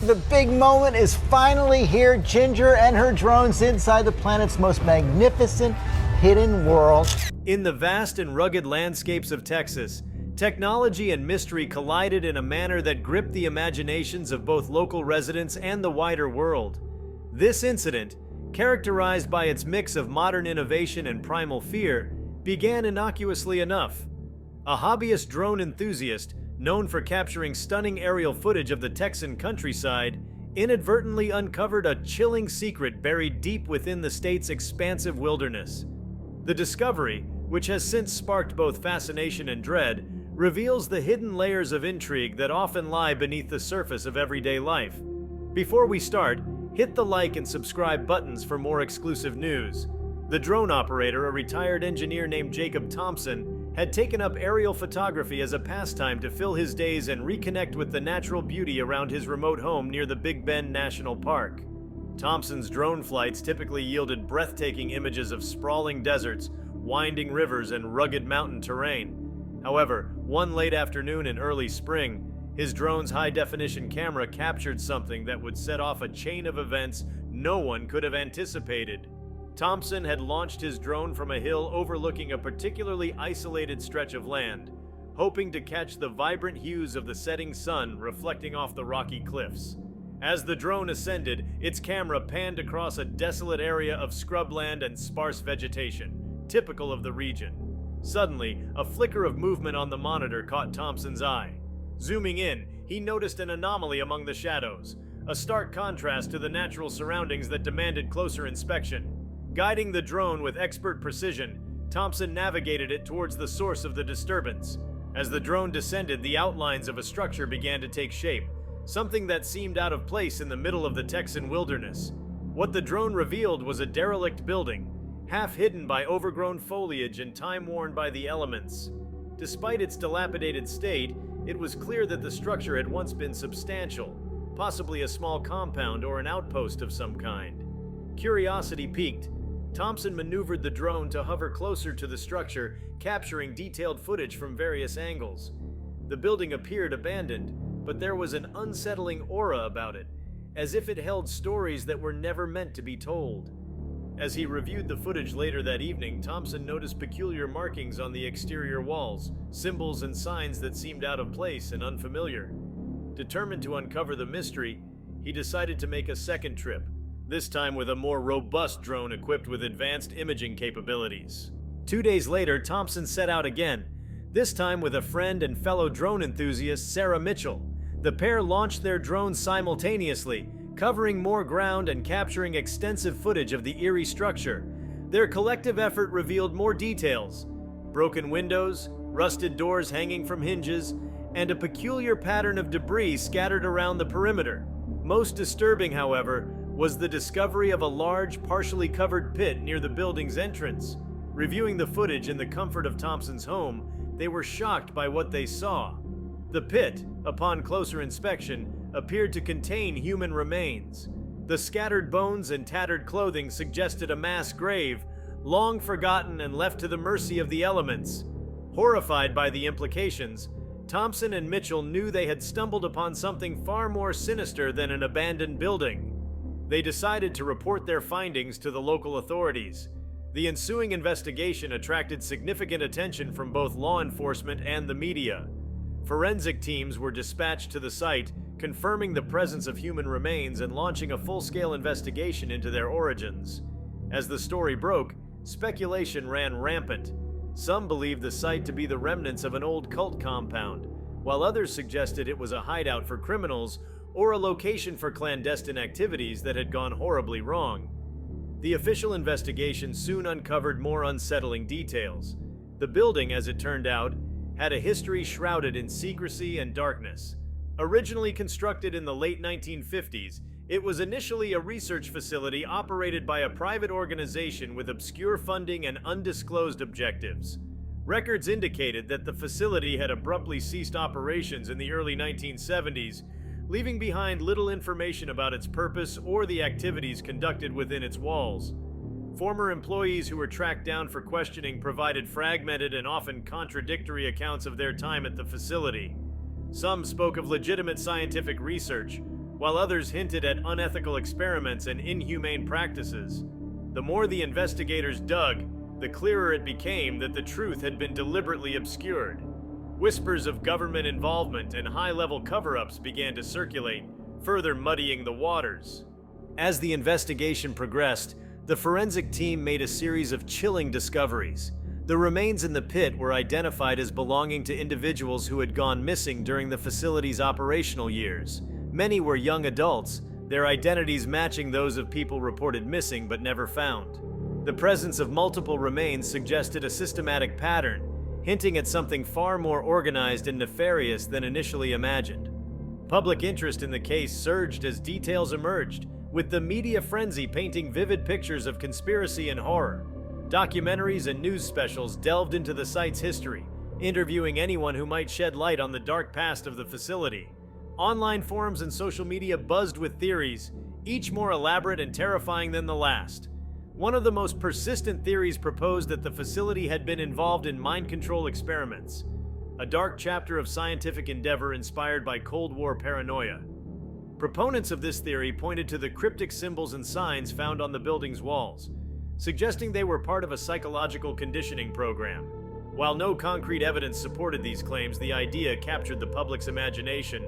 The big moment is finally here. Ginger and her drones inside the planet's most magnificent hidden world. In the vast and rugged landscapes of Texas, technology and mystery collided in a manner that gripped the imaginations of both local residents and the wider world. This incident, characterized by its mix of modern innovation and primal fear, began innocuously enough. A hobbyist drone enthusiast, known for capturing stunning aerial footage of the Texan countryside, inadvertently uncovered a chilling secret buried deep within the state's expansive wilderness. The discovery, which has since sparked both fascination and dread, reveals the hidden layers of intrigue that often lie beneath the surface of everyday life. Before we start, hit the like and subscribe buttons for more exclusive news. The drone operator, a retired engineer named Jacob Thompson, had taken up aerial photography as a pastime to fill his days and reconnect with the natural beauty around his remote home near the Big Bend National Park. Thompson's drone flights typically yielded breathtaking images of sprawling deserts, winding rivers, and rugged mountain terrain. However, one late afternoon in early spring, his drone's high-definition camera captured something that would set off a chain of events no one could have anticipated. Thompson had launched his drone from a hill overlooking a particularly isolated stretch of land, hoping to catch the vibrant hues of the setting sun reflecting off the rocky cliffs. As the drone ascended, its camera panned across a desolate area of scrubland and sparse vegetation, typical of the region. Suddenly, a flicker of movement on the monitor caught Thompson's eye. Zooming in, he noticed an anomaly among the shadows, a stark contrast to the natural surroundings that demanded closer inspection. Guiding the drone with expert precision, Thompson navigated it towards the source of the disturbance. As the drone descended, the outlines of a structure began to take shape, something that seemed out of place in the middle of the Texan wilderness. What the drone revealed was a derelict building, half hidden by overgrown foliage and time-worn by the elements. Despite its dilapidated state, it was clear that the structure had once been substantial, possibly a small compound or an outpost of some kind. Curiosity piqued, Thompson maneuvered the drone to hover closer to the structure, capturing detailed footage from various angles. The building appeared abandoned, but there was an unsettling aura about it, as if it held stories that were never meant to be told. As he reviewed the footage later that evening, Thompson noticed peculiar markings on the exterior walls, symbols and signs that seemed out of place and unfamiliar. Determined to uncover the mystery, he decided to make a second trip, this time with a more robust drone equipped with advanced imaging capabilities. 2 days later, Thompson set out again, this time with a friend and fellow drone enthusiast, Sarah Mitchell. The pair launched their drones simultaneously, covering more ground and capturing extensive footage of the eerie structure. Their collective effort revealed more details: broken windows, rusted doors hanging from hinges, and a peculiar pattern of debris scattered around the perimeter. Most disturbing, however, was the discovery of a large, partially covered pit near the building's entrance. Reviewing the footage in the comfort of Thompson's home, they were shocked by what they saw. The pit, upon closer inspection, appeared to contain human remains. The scattered bones and tattered clothing suggested a mass grave, long forgotten and left to the mercy of the elements. Horrified by the implications, Thompson and Mitchell knew they had stumbled upon something far more sinister than an abandoned building. They decided to report their findings to the local authorities. The ensuing investigation attracted significant attention from both law enforcement and the media. Forensic teams were dispatched to the site, confirming the presence of human remains and launching a full-scale investigation into their origins. As the story broke, speculation ran rampant. Some believed the site to be the remnants of an old cult compound, while others suggested it was a hideout for criminals or a location for clandestine activities that had gone horribly wrong. The official investigation soon uncovered more unsettling details. The building, as it turned out, had a history shrouded in secrecy and darkness. Originally constructed in the late 1950s, it was initially a research facility operated by a private organization with obscure funding and undisclosed objectives. Records indicated that the facility had abruptly ceased operations in the early 1970s, leaving behind little information about its purpose or the activities conducted within its walls. Former employees who were tracked down for questioning provided fragmented and often contradictory accounts of their time at the facility. Some spoke of legitimate scientific research, while others hinted at unethical experiments and inhumane practices. The more the investigators dug, the clearer it became that the truth had been deliberately obscured. Whispers of government involvement and high-level cover-ups began to circulate, further muddying the waters. As the investigation progressed, the forensic team made a series of chilling discoveries. The remains in the pit were identified as belonging to individuals who had gone missing during the facility's operational years. Many were young adults, their identities matching those of people reported missing but never found. The presence of multiple remains suggested a systematic pattern, hinting at something far more organized and nefarious than initially imagined. Public interest in the case surged as details emerged, with the media frenzy painting vivid pictures of conspiracy and horror. Documentaries and news specials delved into the site's history, interviewing anyone who might shed light on the dark past of the facility. Online forums and social media buzzed with theories, each more elaborate and terrifying than the last. One of the most persistent theories proposed that the facility had been involved in mind control experiments, a dark chapter of scientific endeavor inspired by Cold War paranoia. Proponents of this theory pointed to the cryptic symbols and signs found on the building's walls, suggesting they were part of a psychological conditioning program. While no concrete evidence supported these claims, the idea captured the public's imagination,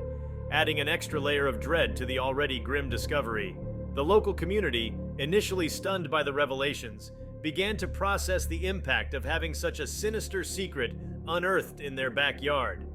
adding an extra layer of dread to the already grim discovery. The local community, initially stunned by the revelations, began to process the impact of having such a sinister secret unearthed in their backyard.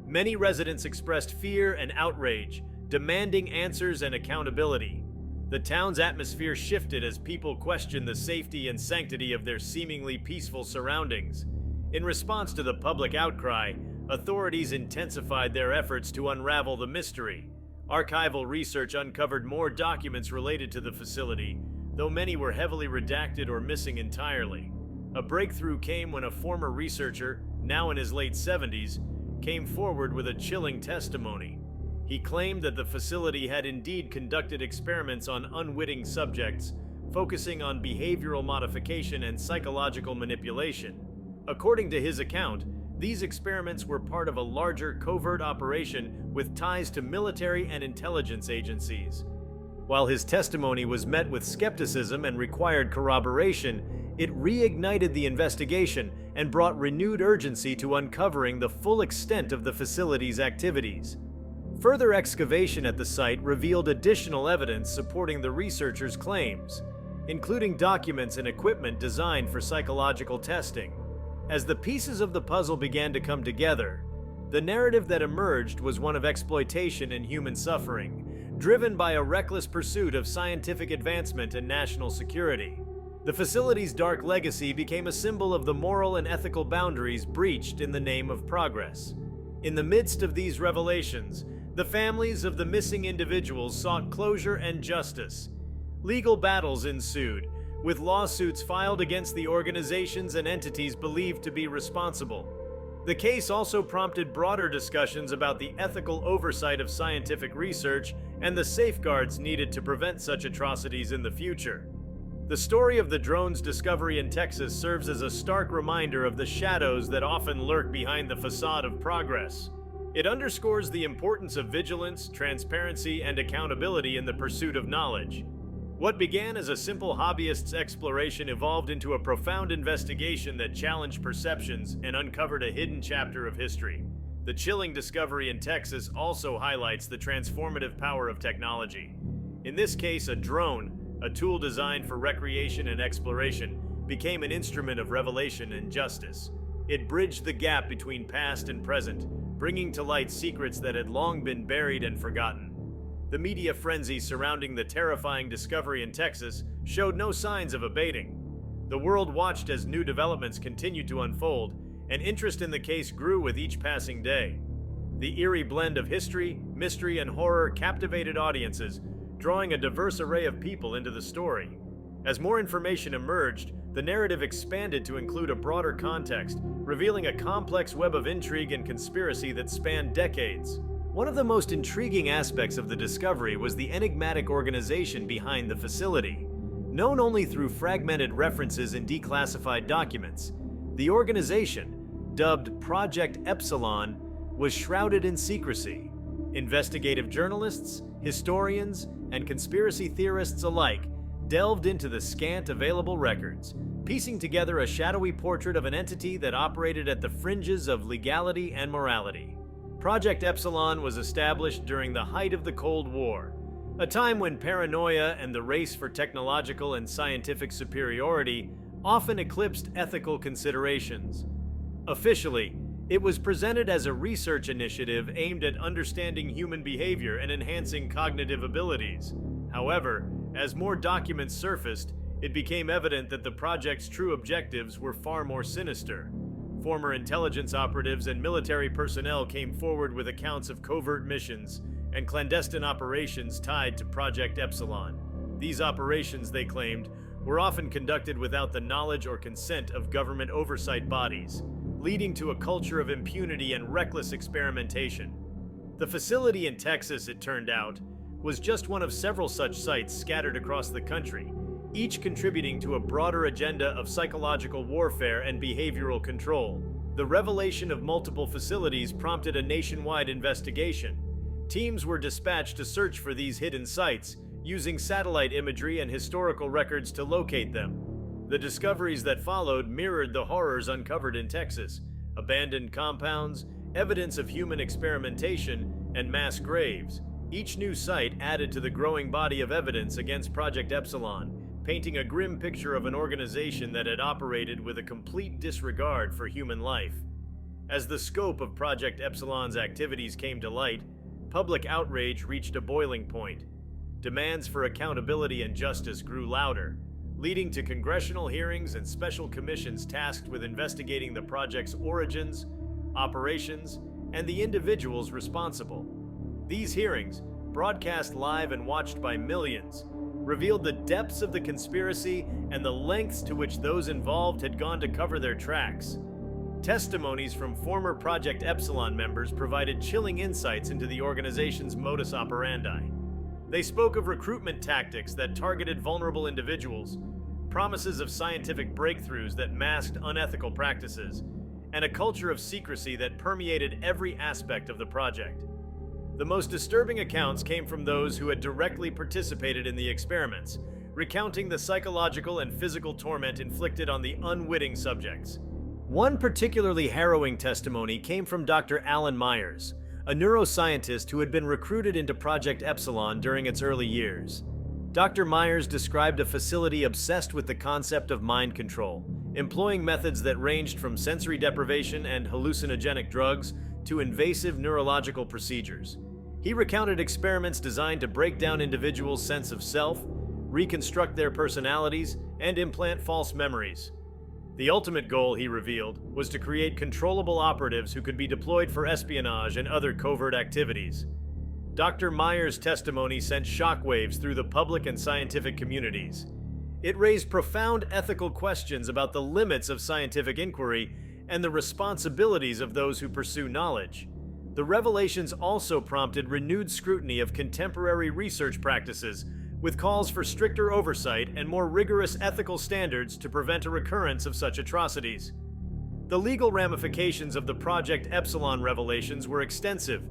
Many residents expressed fear and outrage, demanding answers and accountability. The town's atmosphere shifted as people questioned the safety and sanctity of their seemingly peaceful surroundings. In response to the public outcry, authorities intensified their efforts to unravel the mystery. Archival research uncovered more documents related to the facility, though many were heavily redacted or missing entirely. A breakthrough came when a former researcher, now in his late 70s, came forward with a chilling testimony. He claimed that the facility had indeed conducted experiments on unwitting subjects, focusing on behavioral modification and psychological manipulation. According to his account, these experiments were part of a larger covert operation with ties to military and intelligence agencies. While his testimony was met with skepticism and required corroboration, it reignited the investigation and brought renewed urgency to uncovering the full extent of the facility's activities. Further excavation at the site revealed additional evidence supporting the researchers' claims, including documents and equipment designed for psychological testing. As the pieces of the puzzle began to come together, the narrative that emerged was one of exploitation and human suffering, driven by a reckless pursuit of scientific advancement and national security. The facility's dark legacy became a symbol of the moral and ethical boundaries breached in the name of progress. In the midst of these revelations, the families of the missing individuals sought closure and justice. Legal battles ensued, with lawsuits filed against the organizations and entities believed to be responsible. The case also prompted broader discussions about the ethical oversight of scientific research and the safeguards needed to prevent such atrocities in the future. The story of the drone's discovery in Texas serves as a stark reminder of the shadows that often lurk behind the facade of progress. It underscores the importance of vigilance, transparency, and accountability in the pursuit of knowledge. What began as a simple hobbyist's exploration evolved into a profound investigation that challenged perceptions and uncovered a hidden chapter of history. The chilling discovery in Texas also highlights the transformative power of technology. In this case, a drone, a tool designed for recreation and exploration, became an instrument of revelation and justice. It bridged the gap between past and present, bringing to light secrets that had long been buried and forgotten. The media frenzy surrounding the terrifying discovery in Texas showed no signs of abating. The world watched as new developments continued to unfold, and interest in the case grew with each passing day. The eerie blend of history, mystery, and horror captivated audiences, drawing a diverse array of people into the story. As more information emerged, the narrative expanded to include a broader context, revealing a complex web of intrigue and conspiracy that spanned decades. One of the most intriguing aspects of the discovery was the enigmatic organization behind the facility. Known only through fragmented references in declassified documents, the organization, dubbed Project Epsilon, was shrouded in secrecy. Investigative journalists, Historians and conspiracy theorists alike delved into the scant available records, piecing together a shadowy portrait of an entity that operated at the fringes of legality and morality. Project Epsilon was established during the height of the Cold War, a time when paranoia and the race for technological and scientific superiority often eclipsed ethical considerations. Officially, it was presented as a research initiative aimed at understanding human behavior and enhancing cognitive abilities. However, as more documents surfaced, it became evident that the project's true objectives were far more sinister. Former intelligence operatives and military personnel came forward with accounts of covert missions and clandestine operations tied to Project Epsilon. These operations, they claimed, were often conducted without the knowledge or consent of government oversight bodies, leading to a culture of impunity and reckless experimentation. The facility in Texas, it turned out, was just one of several such sites scattered across the country, each contributing to a broader agenda of psychological warfare and behavioral control. The revelation of multiple facilities prompted a nationwide investigation. Teams were dispatched to search for these hidden sites, using satellite imagery and historical records to locate them. The discoveries that followed mirrored the horrors uncovered in Texas: abandoned compounds, evidence of human experimentation, and mass graves. Each new site added to the growing body of evidence against Project Epsilon, painting a grim picture of an organization that had operated with a complete disregard for human life. As the scope of Project Epsilon's activities came to light, public outrage reached a boiling point. Demands for accountability and justice grew louder, leading to congressional hearings and special commissions tasked with investigating the project's origins, operations, and the individuals responsible. These hearings, broadcast live and watched by millions, revealed the depths of the conspiracy and the lengths to which those involved had gone to cover their tracks. Testimonies from former Project Epsilon members provided chilling insights into the organization's modus operandi. They spoke of recruitment tactics that targeted vulnerable individuals, promises of scientific breakthroughs that masked unethical practices, and a culture of secrecy that permeated every aspect of the project. The most disturbing accounts came from those who had directly participated in the experiments, recounting the psychological and physical torment inflicted on the unwitting subjects. One particularly harrowing testimony came from Dr. Alan Myers, a neuroscientist who had been recruited into Project Epsilon during its early years. Dr. Myers described a facility obsessed with the concept of mind control, employing methods that ranged from sensory deprivation and hallucinogenic drugs to invasive neurological procedures. He recounted experiments designed to break down individuals' sense of self, reconstruct their personalities, and implant false memories. The ultimate goal, he revealed, was to create controllable operatives who could be deployed for espionage and other covert activities. Dr. Myers' testimony sent shockwaves through the public and scientific communities. It raised profound ethical questions about the limits of scientific inquiry and the responsibilities of those who pursue knowledge. The revelations also prompted renewed scrutiny of contemporary research practices, with calls for stricter oversight and more rigorous ethical standards to prevent a recurrence of such atrocities. The legal ramifications of the Project Epsilon revelations were extensive.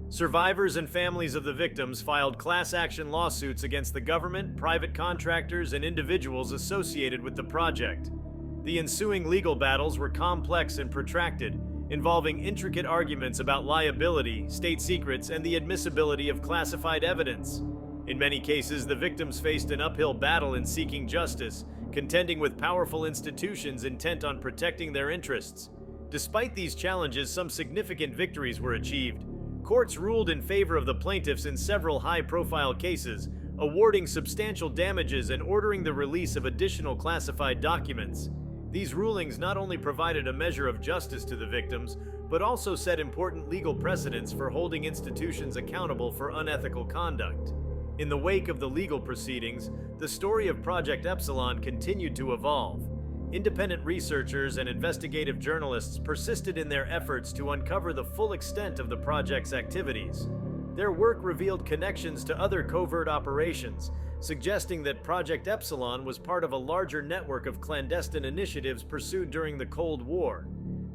Survivors and families of the victims filed class action lawsuits against the government, private contractors, and individuals associated with the project. The ensuing legal battles were complex and protracted, involving intricate arguments about liability, state secrets, and the admissibility of classified evidence. In many cases, the victims faced an uphill battle in seeking justice, contending with powerful institutions intent on protecting their interests. Despite these challenges, some significant victories were achieved. Courts ruled in favor of the plaintiffs in several high-profile cases, awarding substantial damages and ordering the release of additional classified documents. These rulings not only provided a measure of justice to the victims, but also set important legal precedents for holding institutions accountable for unethical conduct. In the wake of the legal proceedings, the story of Project Epsilon continued to evolve. Independent researchers and investigative journalists persisted in their efforts to uncover the full extent of the project's activities. Their work revealed connections to other covert operations, suggesting that Project Epsilon was part of a larger network of clandestine initiatives pursued during the Cold War.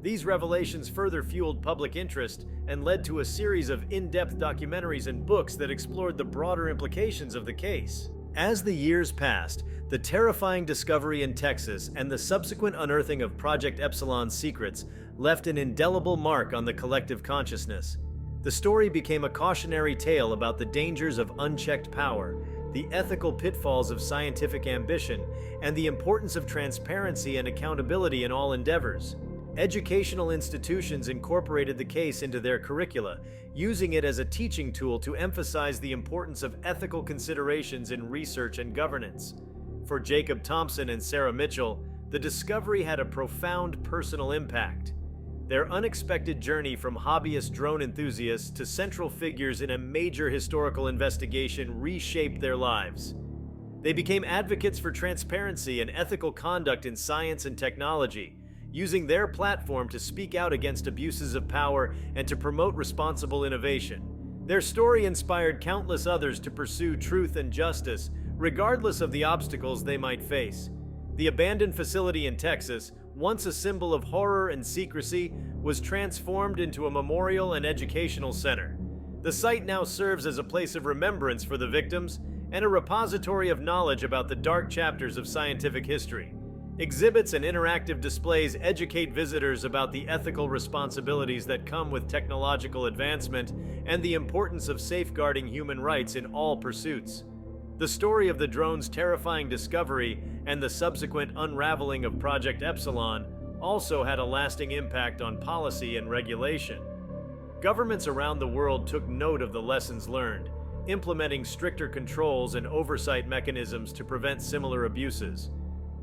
These revelations further fueled public interest and led to a series of in-depth documentaries and books that explored the broader implications of the case. As the years passed, the terrifying discovery in Texas and the subsequent unearthing of Project Epsilon's secrets left an indelible mark on the collective consciousness. The story became a cautionary tale about the dangers of unchecked power, the ethical pitfalls of scientific ambition, and the importance of transparency and accountability in all endeavors. Educational institutions incorporated the case into their curricula, using it as a teaching tool to emphasize the importance of ethical considerations in research and governance. For Jacob Thompson and Sarah Mitchell, the discovery had a profound personal impact. Their unexpected journey from hobbyist drone enthusiasts to central figures in a major historical investigation reshaped their lives. They became advocates for transparency and ethical conduct in science and technology, using their platform to speak out against abuses of power and to promote responsible innovation. Their story inspired countless others to pursue truth and justice, regardless of the obstacles they might face. The abandoned facility in Texas, once a symbol of horror and secrecy, was transformed into a memorial and educational center. The site now serves as a place of remembrance for the victims and a repository of knowledge about the dark chapters of scientific history. Exhibits and interactive displays educate visitors about the ethical responsibilities that come with technological advancement and the importance of safeguarding human rights in all pursuits. The story of the drone's terrifying discovery and the subsequent unraveling of Project Epsilon also had a lasting impact on policy and regulation. Governments around the world took note of the lessons learned, implementing stricter controls and oversight mechanisms to prevent similar abuses.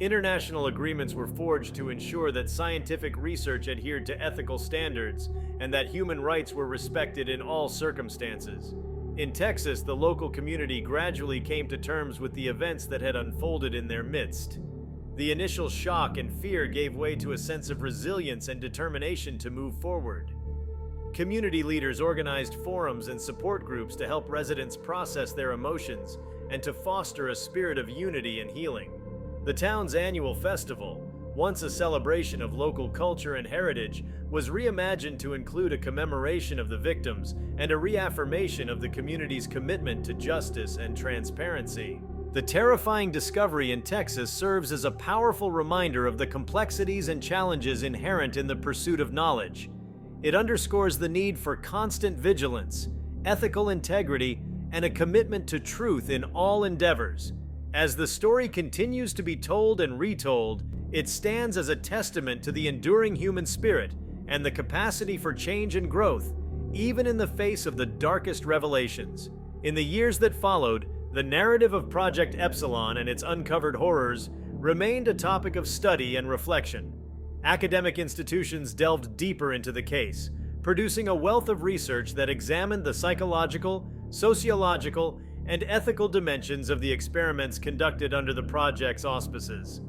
International agreements were forged to ensure that scientific research adhered to ethical standards and that human rights were respected in all circumstances. In Texas, the local community gradually came to terms with the events that had unfolded in their midst. The initial shock and fear gave way to a sense of resilience and determination to move forward. Community leaders organized forums and support groups to help residents process their emotions and to foster a spirit of unity and healing. The town's annual festival, once a celebration of local culture and heritage, was reimagined to include a commemoration of the victims and a reaffirmation of the community's commitment to justice and transparency. The terrifying discovery in Texas serves as a powerful reminder of the complexities and challenges inherent in the pursuit of knowledge. It underscores the need for constant vigilance, ethical integrity, and a commitment to truth in all endeavors. As the story continues to be told and retold, it stands as a testament to the enduring human spirit and the capacity for change and growth, even in the face of the darkest revelations. In the years that followed, the narrative of Project Epsilon and its uncovered horrors remained a topic of study and reflection. Academic institutions delved deeper into the case, producing a wealth of research that examined the psychological, sociological, and ethical dimensions of the experiments conducted under the project's auspices.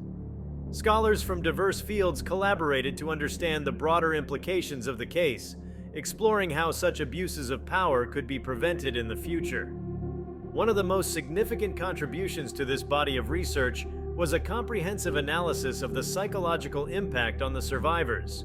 Scholars from diverse fields collaborated to understand the broader implications of the case, exploring how such abuses of power could be prevented in the future. One of the most significant contributions to this body of research was a comprehensive analysis of the psychological impact on the survivors.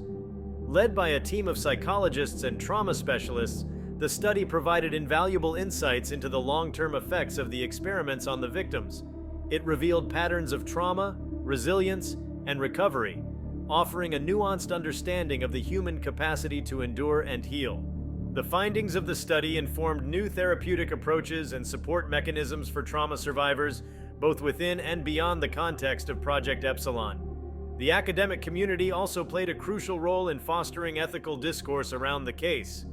Led by a team of psychologists and trauma specialists, the study provided invaluable insights into the long-term effects of the experiments on the victims. It revealed patterns of trauma, resilience, and recovery, offering a nuanced understanding of the human capacity to endure and heal. The findings of the study informed new therapeutic approaches and support mechanisms for trauma survivors, both within and beyond the context of Project Epsilon. The academic community also played a crucial role in fostering ethical discourse around the case.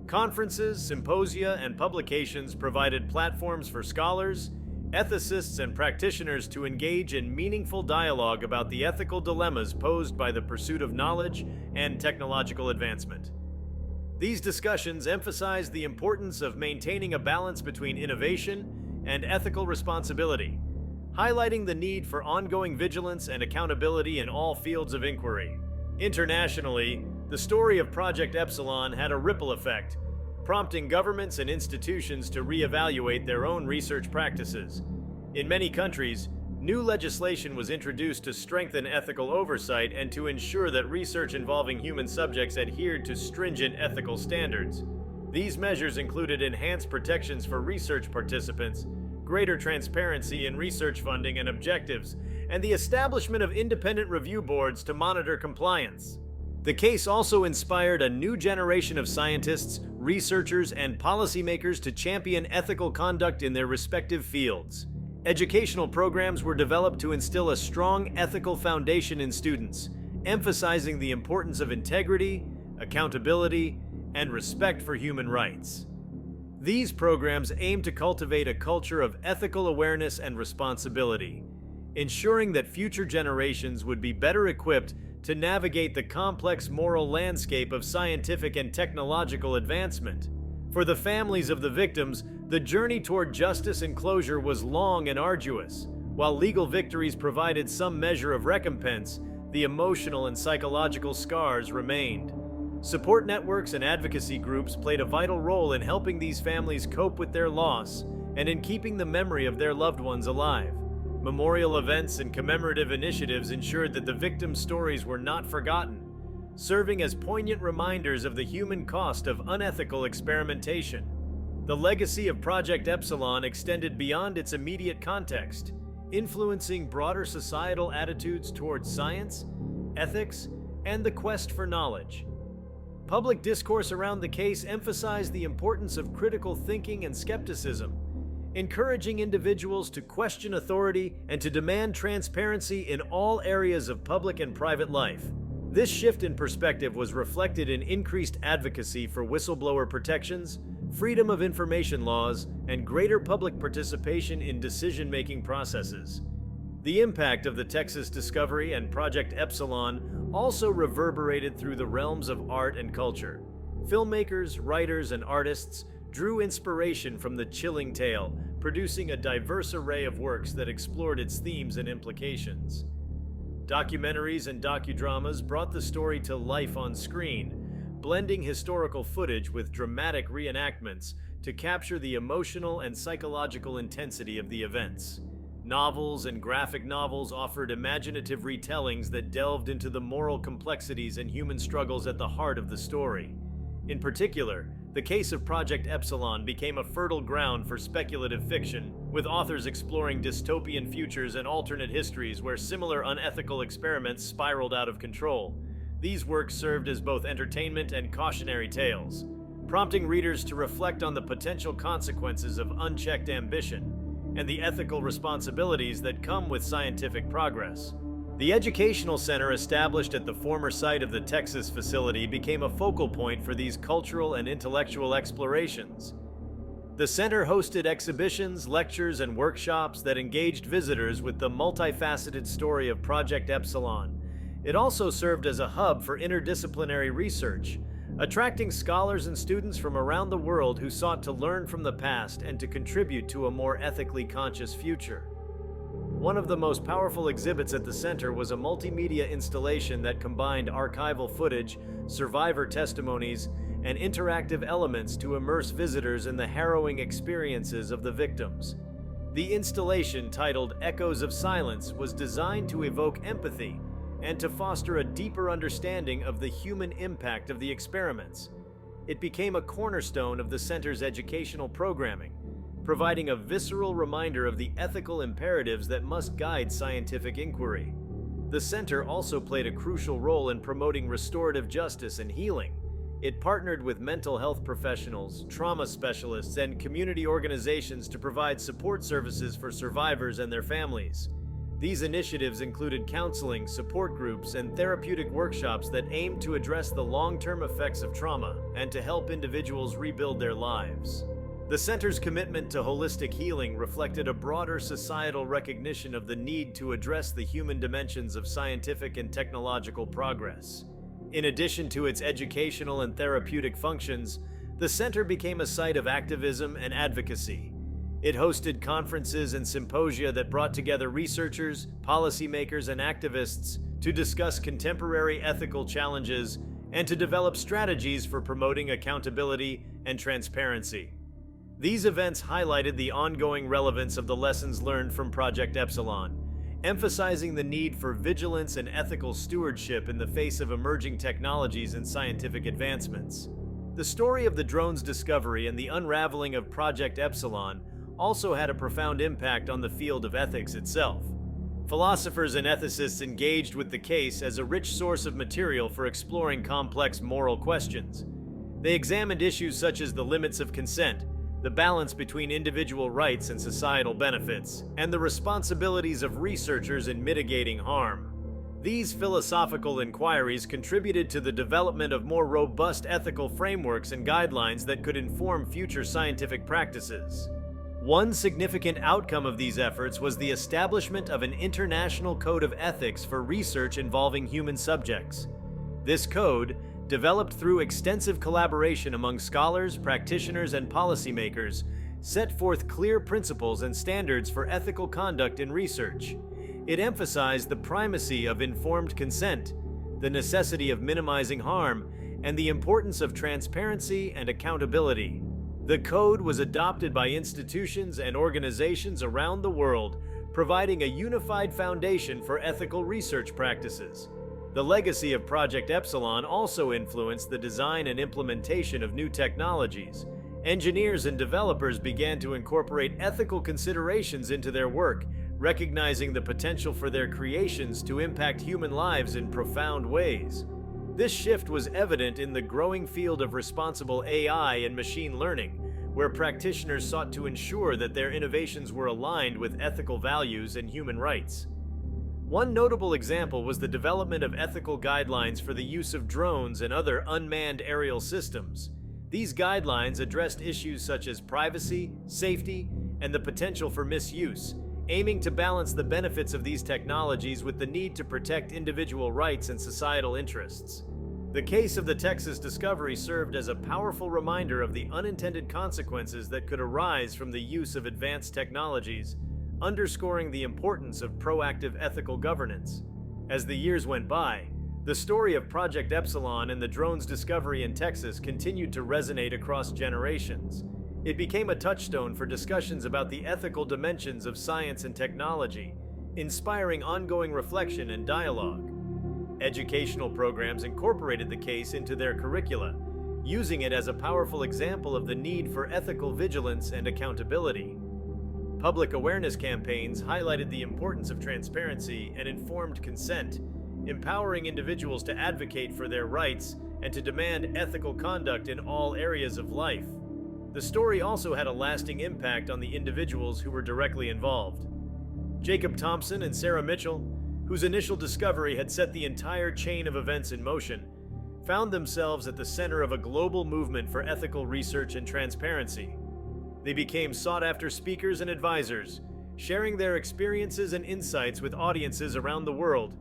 Conferences, symposia, and publications provided platforms for scholars, ethicists, and practitioners to engage in meaningful dialogue about the ethical dilemmas posed by the pursuit of knowledge and technological advancement. These discussions emphasized the importance of maintaining a balance between innovation and ethical responsibility, highlighting the need for ongoing vigilance and accountability in all fields of inquiry. Internationally, the story of Project Epsilon had a ripple effect, prompting governments and institutions to reevaluate their own research practices. In many countries, New legislation was introduced to strengthen ethical oversight and to ensure that research involving human subjects adhered to stringent ethical standards. These measures included enhanced protections for research participants, greater transparency in research funding and objectives, and the establishment of independent review boards to monitor compliance. The case also inspired a new generation of scientists, researchers, and policymakers to champion ethical conduct in their respective fields. Educational programs were developed to instill a strong ethical foundation in students, emphasizing the importance of integrity, accountability, and respect for human rights. These programs aim to cultivate a culture of ethical awareness and responsibility, ensuring that future generations would be better equipped to navigate the complex moral landscape of scientific and technological advancement. For the families of the victims, the journey toward justice and closure was long and arduous. While legal victories provided some measure of recompense, the emotional and psychological scars remained. Support networks and advocacy groups played a vital role in helping these families cope with their loss and in keeping the memory of their loved ones alive. Memorial events and commemorative initiatives ensured that the victims' stories were not forgotten, serving as poignant reminders of the human cost of unethical experimentation. The legacy of Project Epsilon extended beyond its immediate context, influencing broader societal attitudes towards science, ethics, and the quest for knowledge. Public discourse around the case emphasized the importance of critical thinking and skepticism, encouraging individuals to question authority and to demand transparency in all areas of public and private life. This shift in perspective was reflected in increased advocacy for whistleblower protections, freedom of information laws, and greater public participation in decision-making processes. The impact of the Texas discovery and Project Epsilon also reverberated through the realms of art and culture. Filmmakers, writers, and artists drew inspiration from the chilling tale, producing a diverse array of works that explored its themes and implications. Documentaries and docudramas brought the story to life on screen, blending historical footage with dramatic reenactments to capture the emotional and psychological intensity of the events. Novels and graphic novels offered imaginative retellings that delved into the moral complexities and human struggles at the heart of the story. In particular, the case of Project Epsilon became a fertile ground for speculative fiction, with authors exploring dystopian futures and alternate histories where similar unethical experiments spiraled out of control. These works served as both entertainment and cautionary tales, prompting readers to reflect on the potential consequences of unchecked ambition and the ethical responsibilities that come with scientific progress. The educational center established at the former site of the Texas facility became a focal point for these cultural and intellectual explorations. The center hosted exhibitions, lectures, and workshops that engaged visitors with the multifaceted story of Project Epsilon. It also served as a hub for interdisciplinary research, attracting scholars and students from around the world who sought to learn from the past and to contribute to a more ethically conscious future. One of the most powerful exhibits at the center was a multimedia installation that combined archival footage, survivor testimonies, and interactive elements to immerse visitors in the harrowing experiences of the victims. The installation, titled Echoes of Silence, was designed to evoke empathy and to foster a deeper understanding of the human impact of the experiments. It became a cornerstone of the center's educational programming, providing a visceral reminder of the ethical imperatives that must guide scientific inquiry. The center also played a crucial role in promoting restorative justice and healing. It partnered with mental health professionals, trauma specialists, and community organizations to provide support services for survivors and their families. These initiatives included counseling, support groups, and therapeutic workshops that aimed to address the long-term effects of trauma and to help individuals rebuild their lives. The center's commitment to holistic healing reflected a broader societal recognition of the need to address the human dimensions of scientific and technological progress. In addition to its educational and therapeutic functions, the center became a site of activism and advocacy. It hosted conferences and symposia that brought together researchers, policymakers, and activists to discuss contemporary ethical challenges and to develop strategies for promoting accountability and transparency. These events highlighted the ongoing relevance of the lessons learned from Project Epsilon, emphasizing the need for vigilance and ethical stewardship in the face of emerging technologies and scientific advancements. The story of the drone's discovery and the unraveling of Project Epsilon also had a profound impact on the field of ethics itself. Philosophers and ethicists engaged with the case as a rich source of material for exploring complex moral questions. They examined issues such as the limits of consent, the balance between individual rights and societal benefits, and the responsibilities of researchers in mitigating harm. These philosophical inquiries contributed to the development of more robust ethical frameworks and guidelines that could inform future scientific practices. One significant outcome of these efforts was the establishment of an international code of ethics for research involving human subjects. This code, developed through extensive collaboration among scholars, practitioners, and policymakers, set forth clear principles and standards for ethical conduct in research. It emphasized the primacy of informed consent, the necessity of minimizing harm, and the importance of transparency and accountability. The code was adopted by institutions and organizations around the world, providing a unified foundation for ethical research practices. The legacy of Project Epsilon also influenced the design and implementation of new technologies. Engineers and developers began to incorporate ethical considerations into their work, recognizing the potential for their creations to impact human lives in profound ways. This shift was evident in the growing field of responsible AI and machine learning, where practitioners sought to ensure that their innovations were aligned with ethical values and human rights. One notable example was the development of ethical guidelines for the use of drones and other unmanned aerial systems. These guidelines addressed issues such as privacy, safety, and the potential for misuse, aiming to balance the benefits of these technologies with the need to protect individual rights and societal interests. The case of the Texas discovery served as a powerful reminder of the unintended consequences that could arise from the use of advanced technologies, underscoring the importance of proactive ethical governance. As the years went by, the story of Project Epsilon and the drone's discovery in Texas continued to resonate across generations. It became a touchstone for discussions about the ethical dimensions of science and technology, inspiring ongoing reflection and dialogue. Educational programs incorporated the case into their curricula, using it as a powerful example of the need for ethical vigilance and accountability. Public awareness campaigns highlighted the importance of transparency and informed consent, empowering individuals to advocate for their rights and to demand ethical conduct in all areas of life. The story also had a lasting impact on the individuals who were directly involved. Jacob Thompson and Sarah Mitchell, whose initial discovery had set the entire chain of events in motion, found themselves at the center of a global movement for ethical research and transparency. They became sought-after speakers and advisors, sharing their experiences and insights with audiences around the world.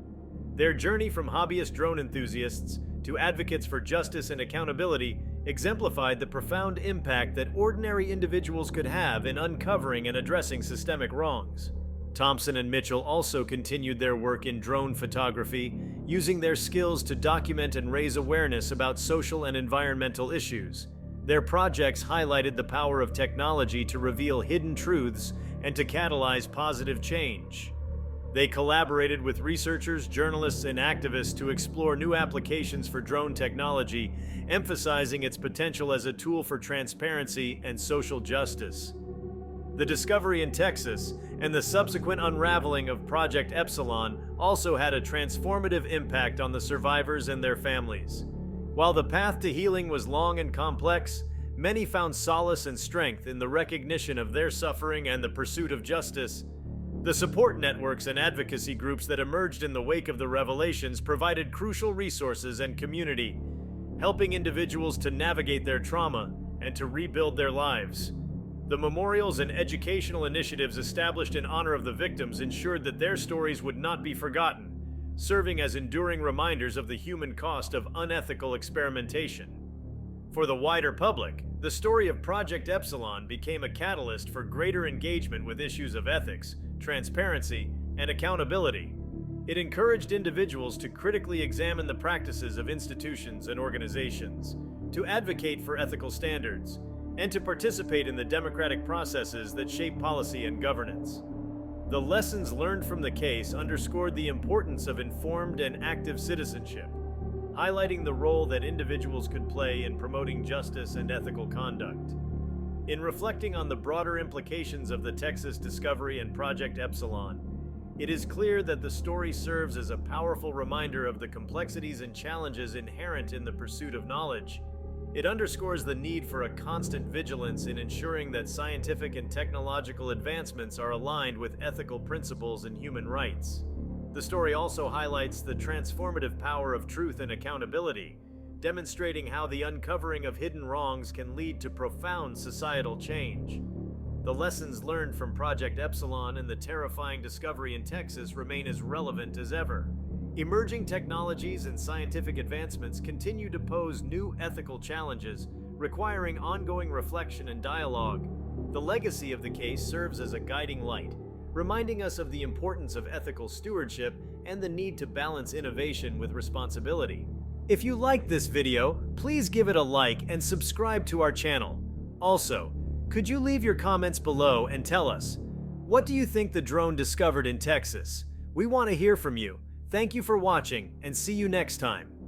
Their journey from hobbyist drone enthusiasts to advocates for justice and accountability exemplified the profound impact that ordinary individuals could have in uncovering and addressing systemic wrongs. Thompson and Mitchell also continued their work in drone photography, using their skills to document and raise awareness about social and environmental issues. Their projects highlighted the power of technology to reveal hidden truths and to catalyze positive change. They collaborated with researchers, journalists, and activists to explore new applications for drone technology, emphasizing its potential as a tool for transparency and social justice. The discovery in Texas and the subsequent unraveling of Project Epsilon also had a transformative impact on the survivors and their families. While the path to healing was long and complex, many found solace and strength in the recognition of their suffering and the pursuit of justice. The support networks and advocacy groups that emerged in the wake of the revelations provided crucial resources and community, helping individuals to navigate their trauma and to rebuild their lives. The memorials and educational initiatives established in honor of the victims ensured that their stories would not be forgotten, serving as enduring reminders of the human cost of unethical experimentation. For the wider public, the story of Project Epsilon became a catalyst for greater engagement with issues of ethics, transparency, and accountability. It encouraged individuals to critically examine the practices of institutions and organizations, to advocate for ethical standards, and to participate in the democratic processes that shape policy and governance. The lessons learned from the case underscored the importance of informed and active citizenship, highlighting the role that individuals could play in promoting justice and ethical conduct. In reflecting on the broader implications of the Texas discovery and Project Epsilon, it is clear that the story serves as a powerful reminder of the complexities and challenges inherent in the pursuit of knowledge. It underscores the need for a constant vigilance in ensuring that scientific and technological advancements are aligned with ethical principles and human rights. The story also highlights the transformative power of truth and accountability, demonstrating how the uncovering of hidden wrongs can lead to profound societal change. The lessons learned from Project Epsilon and the terrifying discovery in Texas remain as relevant as ever. Emerging technologies and scientific advancements continue to pose new ethical challenges, requiring ongoing reflection and dialogue. The legacy of the case serves as a guiding light, reminding us of the importance of ethical stewardship and the need to balance innovation with responsibility. If you liked this video, please give it a like and subscribe to our channel. Also, could you leave your comments below and tell us, what do you think the drone discovered in Texas? We want to hear from you. Thank you for watching and see you next time.